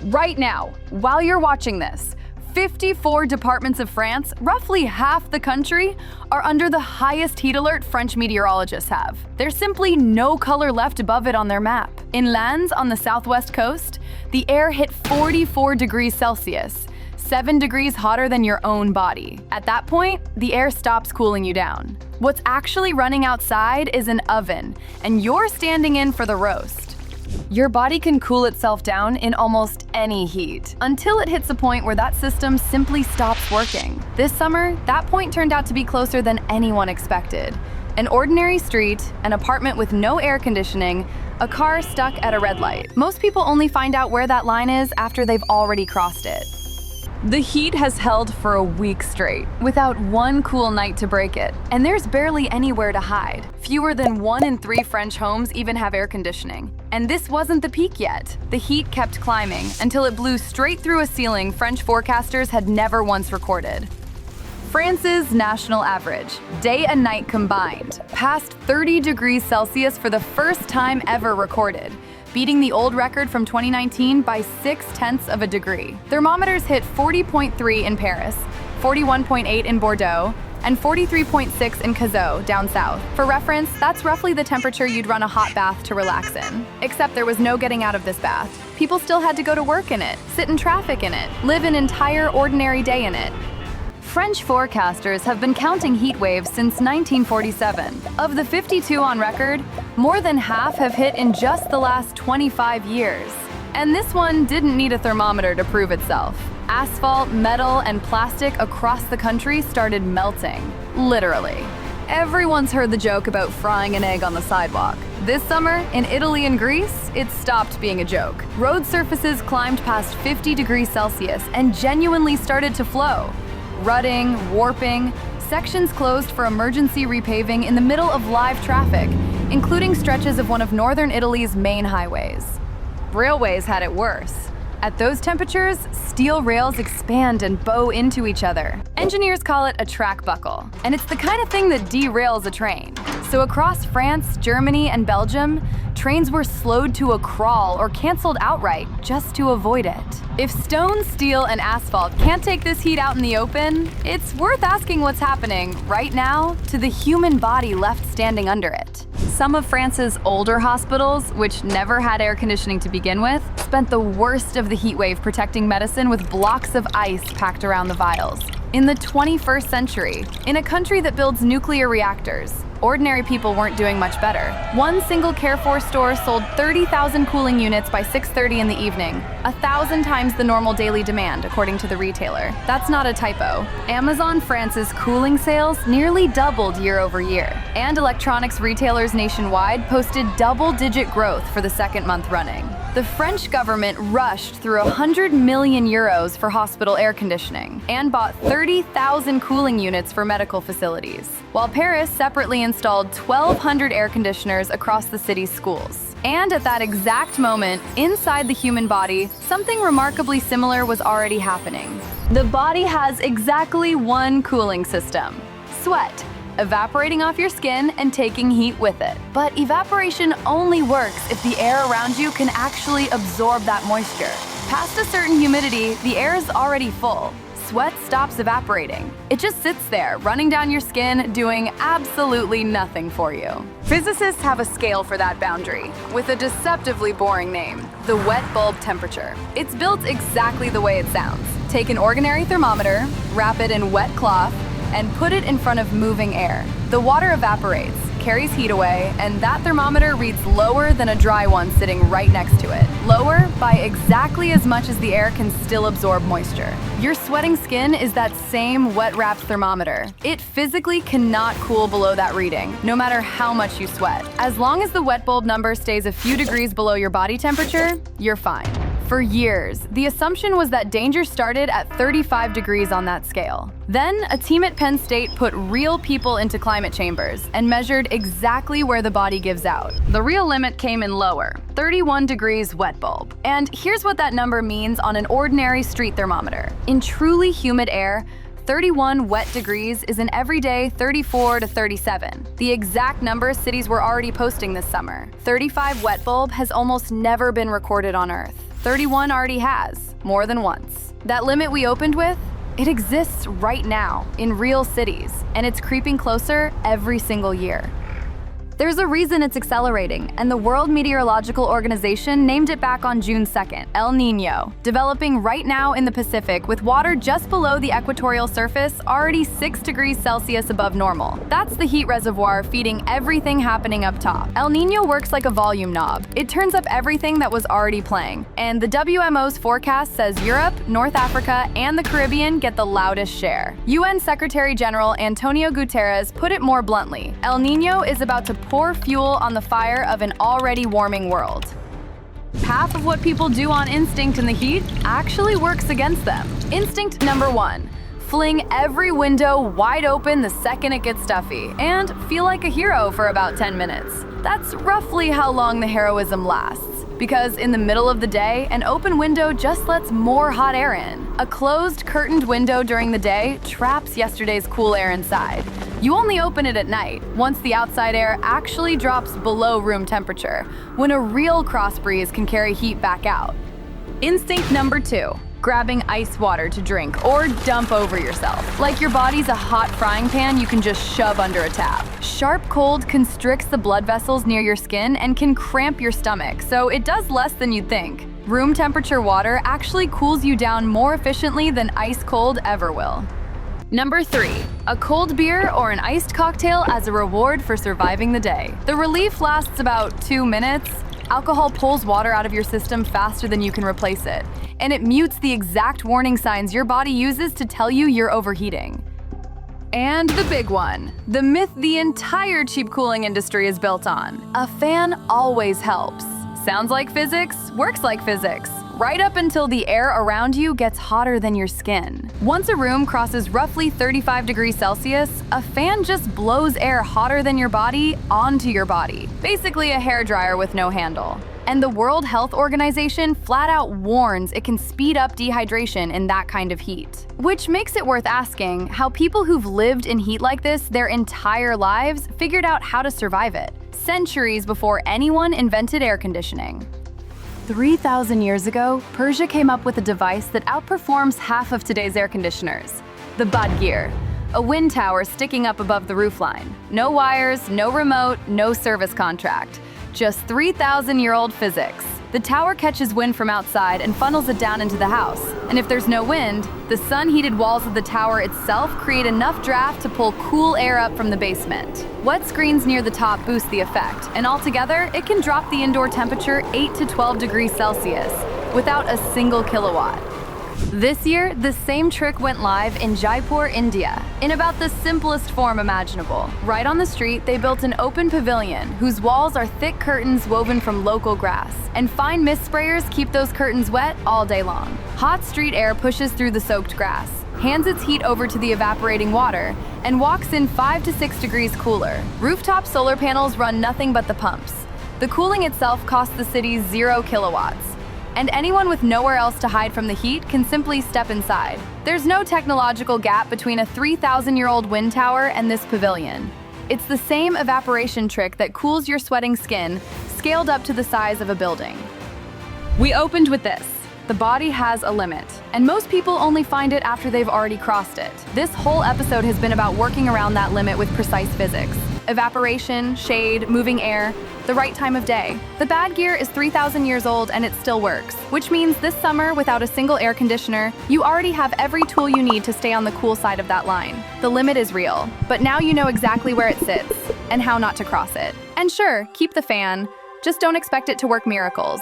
Right now, while you're watching this, 54 departments of France, roughly half the country, are under the highest heat alert French meteorologists have. There's simply no color left above it on their map. In Landes on the southwest coast, the air hit 44 degrees Celsius, 7 degrees hotter than your own body. At that point, the air stops cooling you down. What's actually running outside is an oven, and you're standing in for the roast. Your body can cool itself down in almost any heat, until it hits a point where that system simply stops working. This summer, that point turned out to be closer than anyone expected. An ordinary street, an apartment with no air conditioning, a car stuck at a red light. Most people only find out where that line is after they've already crossed it. The heat has held for a week straight, without one cool night to break it. And there's barely anywhere to hide. Fewer than 1 in 3 French homes even have air conditioning. And this wasn't the peak yet. The heat kept climbing until it blew straight through a ceiling French forecasters had never once recorded. France's national average, day and night combined, passed 30 degrees Celsius for the first time ever recorded, beating the old record from 2019 by 0.6 of a degree. Thermometers hit 40.3 in Paris, 41.8 in Bordeaux, and 43.6 in Cazaux, down south. For reference, that's roughly the temperature you'd run a hot bath to relax in. Except there was no getting out of this bath. People still had to go to work in it, sit in traffic in it, live an entire ordinary day in it. French forecasters have been counting heat waves since 1947. Of the 52 on record, more than half have hit in just the last 25 years. And this one didn't need a thermometer to prove itself. Asphalt, metal, and plastic across the country started melting, literally. Everyone's heard the joke about frying an egg on the sidewalk. This summer, in Italy and Greece, it stopped being a joke. Road surfaces climbed past 50 degrees Celsius and genuinely started to flow. Rutting, warping, sections closed for emergency repaving in the middle of live traffic, including stretches of one of northern Italy's main highways. Railways had it worse. At those temperatures, steel rails expand and bow into each other. Engineers call it a track buckle, and it's the kind of thing that derails a train. So across France, Germany, and Belgium, trains were slowed to a crawl or canceled outright just to avoid it. If stone, steel, and asphalt can't take this heat out in the open, it's worth asking what's happening right now to the human body left standing under it. Some of France's older hospitals, which never had air conditioning to begin with, spent the worst of the heat wave protecting medicine with blocks of ice packed around the vials. In the 21st century, in a country that builds nuclear reactors, ordinary people weren't doing much better. One single Carrefour store sold 30,000 cooling units by 6:30 in the evening, 1,000 times the normal daily demand, according to the retailer. That's not a typo. Amazon France's cooling sales nearly doubled year over year, and electronics retailers nationwide posted double-digit growth for the second month running. The French government rushed through 100 million euros for hospital air conditioning and bought 30,000 cooling units for medical facilities, while Paris separately installed 1,200 air conditioners across the city's schools. And at that exact moment, inside the human body, something remarkably similar was already happening. The body has exactly one cooling system: sweat, evaporating off your skin and taking heat with it. But evaporation only works if the air around you can actually absorb that moisture. Past a certain humidity, the air is already full. Sweat stops evaporating. It just sits there, running down your skin, doing absolutely nothing for you. Physicists have a scale for that boundary, with a deceptively boring name: the wet bulb temperature. It's built exactly the way it sounds. Take an ordinary thermometer, wrap it in wet cloth, and put it in front of moving air. The water evaporates, carries heat away, and that thermometer reads lower than a dry one sitting right next to it. Lower by exactly as much as the air can still absorb moisture. Your sweating skin is that same wet-wrapped thermometer. It physically cannot cool below that reading, no matter how much you sweat. As long as the wet bulb number stays a few degrees below your body temperature, you're fine. For years, the assumption was that danger started at 35 degrees on that scale. Then, a team at Penn State put real people into climate chambers and measured exactly where the body gives out. The real limit came in lower, 31 degrees wet bulb. And here's what that number means on an ordinary street thermometer. In truly humid air, 31 wet degrees is an everyday 34 to 37, the exact number cities were already posting this summer. 35 wet bulb has almost never been recorded on Earth. 31 already has, more than once. That limit we opened with? It exists right now, in real cities, and it's creeping closer every single year. There's a reason it's accelerating, and the World Meteorological Organization named it back on June 2nd, El Niño, developing right now in the Pacific with water just below the equatorial surface already 6 degrees Celsius above normal. That's the heat reservoir feeding everything happening up top. El Niño works like a volume knob. It turns up everything that was already playing, and the WMO's forecast says Europe, North Africa, and the Caribbean get the loudest share. UN Secretary General Antonio Guterres put it more bluntly: El Niño is about to pour fuel on the fire of an already warming world. Half of what people do on instinct in the heat actually works against them. Instinct number 1. Fling every window wide open the second it gets stuffy, and feel like a hero for about 10 minutes. That's roughly how long the heroism lasts, because in the middle of the day, an open window just lets more hot air in. A closed, curtained window during the day traps yesterday's cool air inside. You only open it at night, once the outside air actually drops below room temperature, when a real cross breeze can carry heat back out. Instinct number 2. Grabbing ice water to drink or dump over yourself. Like your body's a hot frying pan you can just shove under a tap. Sharp cold constricts the blood vessels near your skin and can cramp your stomach, so it does less than you'd think. Room temperature water actually cools you down more efficiently than ice cold ever will. Number 3. A cold beer or an iced cocktail as a reward for surviving the day. The relief lasts about 2 minutes. Alcohol pulls water out of your system faster than you can replace it, and it mutes the exact warning signs your body uses to tell you you're overheating. And the big one, the myth the entire cheap cooling industry is built on: a fan always helps. Sounds like physics, works like physics, right up until the air around you gets hotter than your skin. Once a room crosses roughly 35 degrees Celsius, a fan just blows air hotter than your body onto your body. Basically a hairdryer with no handle. And the World Health Organization flat out warns it can speed up dehydration in that kind of heat. Which makes it worth asking how people who've lived in heat like this their entire lives figured out how to survive it, centuries before anyone invented air conditioning. 3,000 years ago, Persia came up with a device that outperforms half of today's air conditioners: the Badgir, a wind tower sticking up above the roofline. No wires, no remote, no service contract. Just 3,000-year-old physics. The tower catches wind from outside and funnels it down into the house. And if there's no wind, the sun-heated walls of the tower itself create enough draft to pull cool air up from the basement. Wet screens near the top boost the effect, and altogether, it can drop the indoor temperature 8 to 12 degrees Celsius without a single kilowatt. This year, the same trick went live in Jaipur, India, in about the simplest form imaginable. Right on the street, they built an open pavilion whose walls are thick curtains woven from local grass, and fine mist sprayers keep those curtains wet all day long. Hot street air pushes through the soaked grass, hands its heat over to the evaporating water, and walks in 5 to 6 degrees cooler. Rooftop solar panels run nothing but the pumps. The cooling itself costs the city 0 kilowatts. And anyone with nowhere else to hide from the heat can simply step inside. There's no technological gap between a 3,000-year-old wind tower and this pavilion. It's the same evaporation trick that cools your sweating skin, scaled up to the size of a building. We opened with this: the body has a limit, and most people only find it after they've already crossed it. This whole episode has been about working around that limit with precise physics. Evaporation, shade, moving air, the right time of day. The Badgir is 3,000 years old and it still works, which means this summer, without a single air conditioner, you already have every tool you need to stay on the cool side of that line. The limit is real, but now you know exactly where it sits and how not to cross it. And sure, keep the fan, just don't expect it to work miracles.